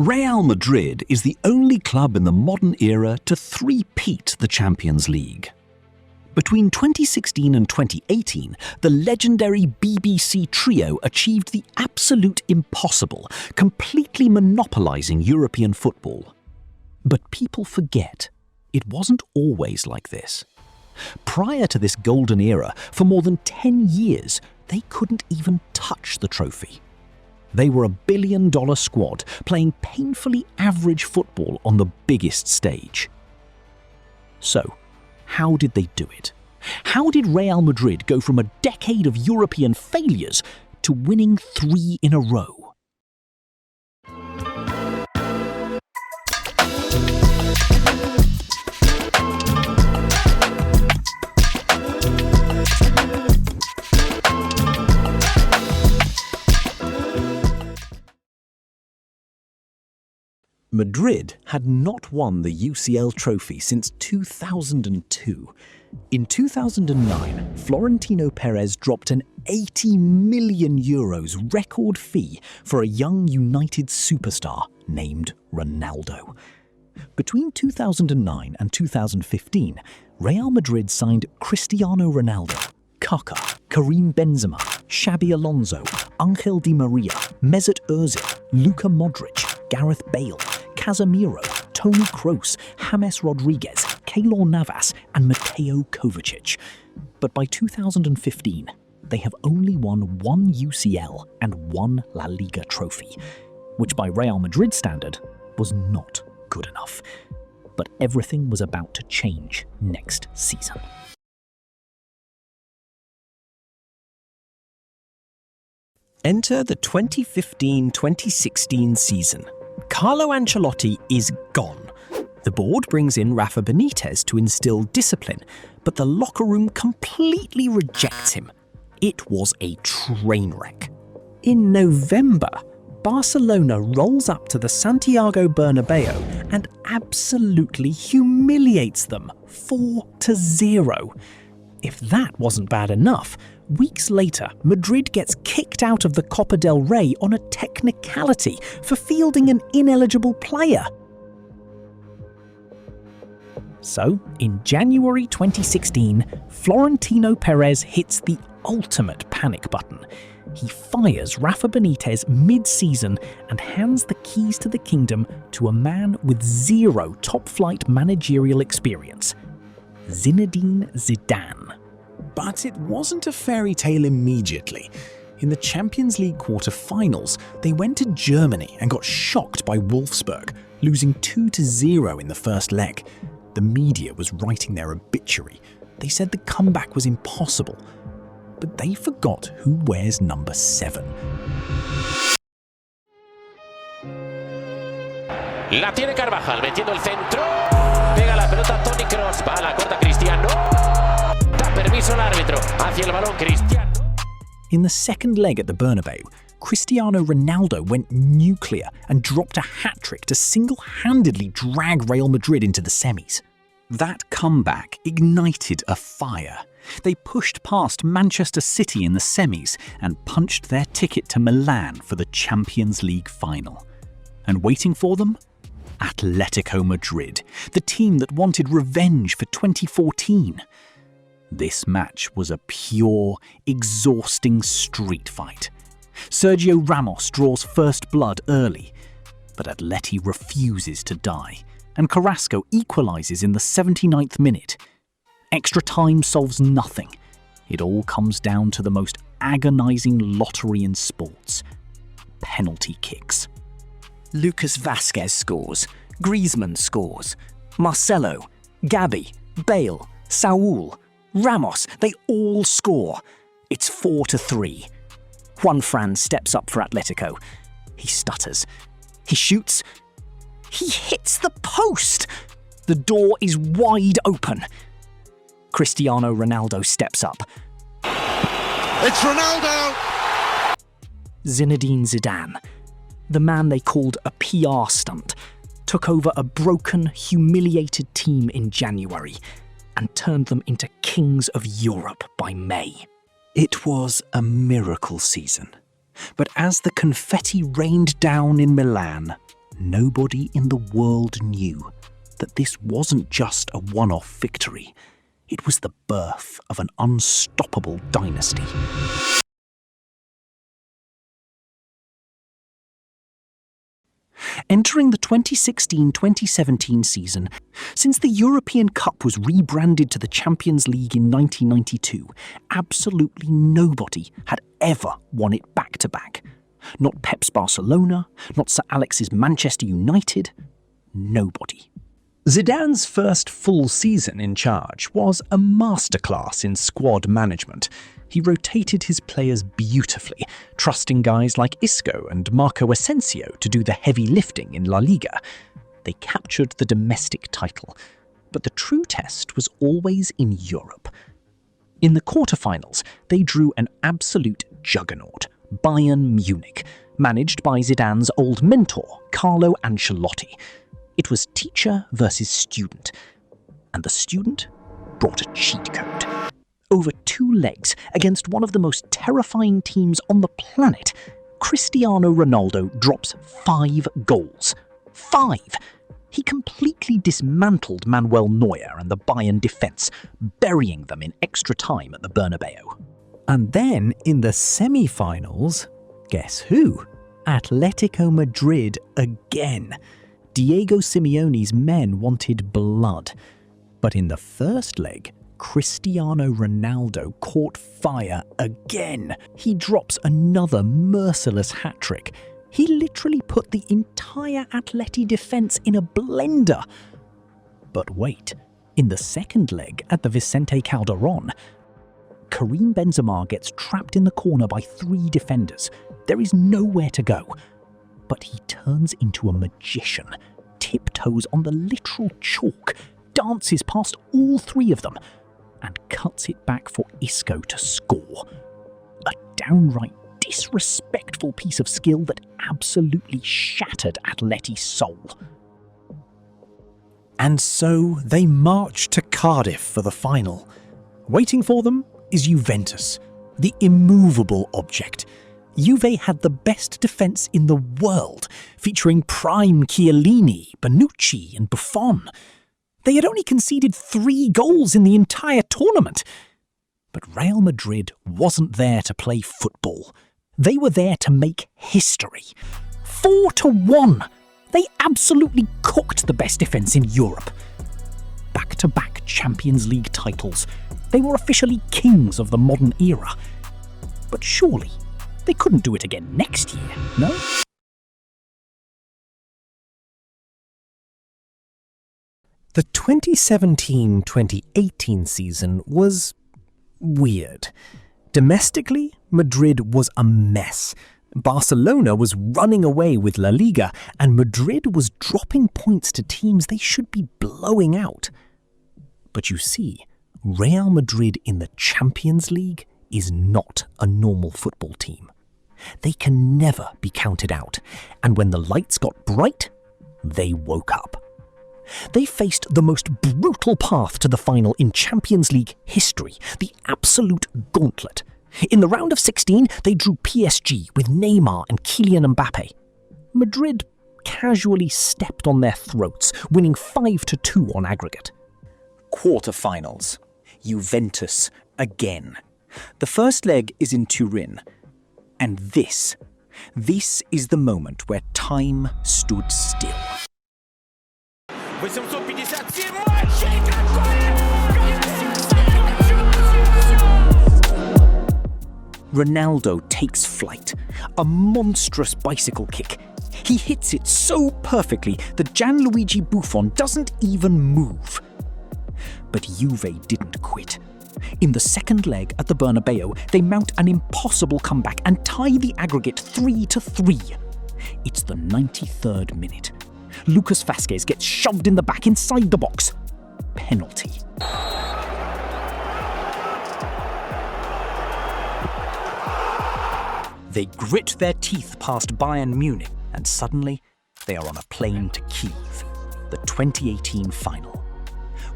Real Madrid is the only club in the modern era to three-peat the Champions League. Between 2016 and 2018, the legendary BBC trio achieved the absolute impossible, completely monopolising European football. But people forget, it wasn't always like this. Prior to this golden era, for more than 10 years, they couldn't even touch the trophy. They were a billion-dollar squad playing painfully average football on the biggest stage. So, how did they do it? How did Real Madrid go from a decade of European failures to winning 3 in a row? Madrid had not won the UCL trophy since 2002. In 2009, Florentino Perez dropped an €80 million record fee for a young United superstar named Ronaldo. Between 2009 and 2015, Real Madrid signed Cristiano Ronaldo, Kaká, Karim Benzema, Xabi Alonso, Ángel Di Maria, Mesut Ozil, Luka Modric, Gareth Bale, Casemiro, Toni Kroos, James Rodriguez, Keylor Navas and Mateo Kovacic. But by 2015, they have only won 1 UCL and 1 La Liga trophy, which by Real Madrid standard was not good enough. But everything was about to change next season. Enter the 2015-2016 season. Carlo Ancelotti is gone. The board brings in Rafa Benitez to instill discipline, but the locker room completely rejects him. It was a train wreck. In November, Barcelona rolls up to the Santiago Bernabeu and absolutely humiliates them 4-0. If that wasn't bad enough, weeks later, Madrid gets kicked out of the Copa del Rey on a technicality for fielding an ineligible player. So, in January 2016, Florentino Perez hits the ultimate panic button. He fires Rafa Benitez mid-season and hands the keys to the kingdom to a man with 0 top-flight managerial experience, Zinedine Zidane. But it wasn't a fairy tale immediately. In the Champions League quarter-finals, they went to Germany and got shocked by Wolfsburg, losing 2-0 in the first leg. The media was writing their obituary. They said the comeback was impossible. But they forgot who wears number 7. La tiene Carvajal, metiendo el centro. Pega la pelota Toni Kroos, va a la corta Cristiano. Da permiso al árbitro, hacia el balón Cristiano. In the second leg at the Bernabeu, Cristiano Ronaldo went nuclear and dropped a hat-trick to single-handedly drag Real Madrid into the semis. That comeback ignited a fire. They pushed past Manchester City in the semis and punched their ticket to Milan for the Champions League final. And waiting for them? Atletico Madrid, the team that wanted revenge for 2014. This match was a pure, exhausting street fight. Sergio Ramos draws first blood early, but Atleti refuses to die, and Carrasco equalises in the 79th minute. Extra time solves nothing. It all comes down to the most agonising lottery in sports: penalty kicks. Lucas Vazquez scores, Griezmann scores, Marcelo, Gabi, Bale, Saúl, Ramos, they all score. It's 4-3. Juanfran steps up for Atletico. He stutters. He shoots. He hits the post! The door is wide open. Cristiano Ronaldo steps up. It's Ronaldo! Zinedine Zidane, the man they called a PR stunt, took over a broken, humiliated team in January and turned them into kings of Europe by May. It was a miracle season. But as the confetti rained down in Milan, nobody in the world knew that this wasn't just a one-off victory. It was the birth of an unstoppable dynasty. Entering the 2016-2017 season, since the European Cup was rebranded to the Champions League in 1992, absolutely nobody had ever won it back-to-back. Not Pep's Barcelona, not Sir Alex's Manchester United, nobody. Zidane's first full season in charge was a masterclass in squad management. He rotated his players beautifully, trusting guys like Isco and Marco Asensio to do the heavy lifting in La Liga. They captured the domestic title, but the true test was always in Europe. In the quarterfinals, they drew an absolute juggernaut, Bayern Munich, managed by Zidane's old mentor, Carlo Ancelotti. It was teacher versus student, and the student brought a cheat code. Over 2 legs against one of the most terrifying teams on the planet, Cristiano Ronaldo drops 5 goals. 5! He completely dismantled Manuel Neuer and the Bayern defence, burying them in extra time at the Bernabeu. And then, in the semi-finals, guess who? Atletico Madrid again. Diego Simeone's men wanted blood. But in the first leg, Cristiano Ronaldo caught fire again. He drops another merciless hat-trick. He literally put the entire Atleti defence in a blender. But wait, in the second leg at the Vicente Calderón, Karim Benzema gets trapped in the corner by 3 defenders. There is nowhere to go. But he turns into a magician, tiptoes on the literal chalk, dances past all 3 of them, and cuts it back for Isco to score. A downright disrespectful piece of skill that absolutely shattered Atleti's soul. And so they march to Cardiff for the final. Waiting for them is Juventus, the immovable object. Juve had the best defence in the world, featuring prime Chiellini, Bonucci and Buffon. They had only conceded 3 goals in the entire tournament. But Real Madrid wasn't there to play football. They were there to make history. 4-1! They absolutely cooked the best defence in Europe. Back-to-back Champions League titles. They were officially kings of the modern era. But surely, they couldn't do it again next year, no? The 2017-2018 season was weird. Domestically, Madrid was a mess. Barcelona was running away with La Liga, and Madrid was dropping points to teams they should be blowing out. But you see, Real Madrid in the Champions League is not a normal football team. They can never be counted out, and when the lights got bright, they woke up. They faced the most brutal path to the final in Champions League history, the absolute gauntlet. In the round of 16, they drew PSG with Neymar and Kylian Mbappe. Madrid casually stepped on their throats, winning 5-2 on aggregate. Quarterfinals. Juventus again. The first leg is in Turin. And this is the moment where time stood still. Ronaldo takes flight, a monstrous bicycle kick. He hits it so perfectly that Gianluigi Buffon doesn't even move. But Juve didn't quit. In the second leg at the Bernabeu, they mount an impossible comeback and tie the aggregate 3-3. It's the 93rd minute. Lucas Vázquez gets shoved in the back inside the box. Penalty. They grit their teeth past Bayern Munich, and suddenly they are on a plane to Kiev, the 2018 final.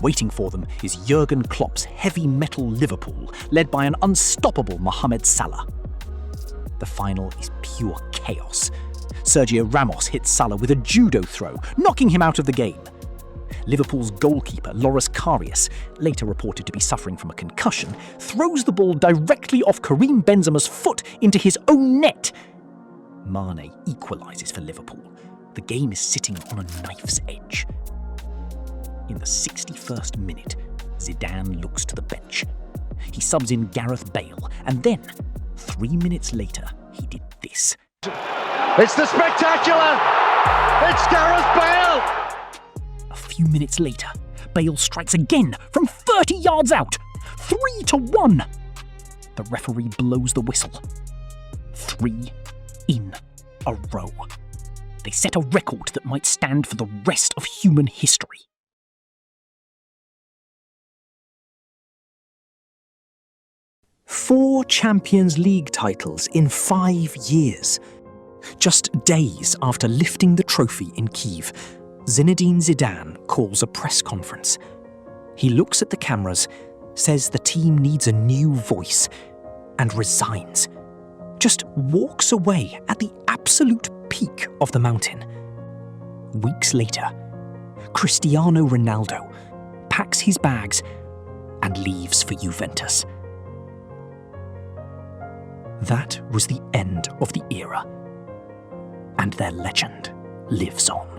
Waiting for them is Jurgen Klopp's heavy metal Liverpool, led by an unstoppable Mohamed Salah. The final is pure chaos. Sergio Ramos hits Salah with a judo throw, knocking him out of the game. Liverpool's goalkeeper, Loris Karius, later reported to be suffering from a concussion, throws the ball directly off Karim Benzema's foot into his own net. Mane equalises for Liverpool. The game is sitting on a knife's edge. In the 61st minute, Zidane looks to the bench. He subs in Gareth Bale, and then, 3 minutes later, he did this. It's the spectacular! It's Gareth Bale! A few minutes later, Bale strikes again from 30 yards out. 3-1. The referee blows the whistle. 3 in a row. They set a record that might stand for the rest of human history. Four Champions League titles in 5 years. Just days after lifting the trophy in Kyiv, Zinedine Zidane calls a press conference. He looks at the cameras, says the team needs a new voice, and resigns. Just walks away at the absolute peak of the mountain. Weeks later, Cristiano Ronaldo packs his bags and leaves for Juventus. That was the end of the era, and their legend lives on.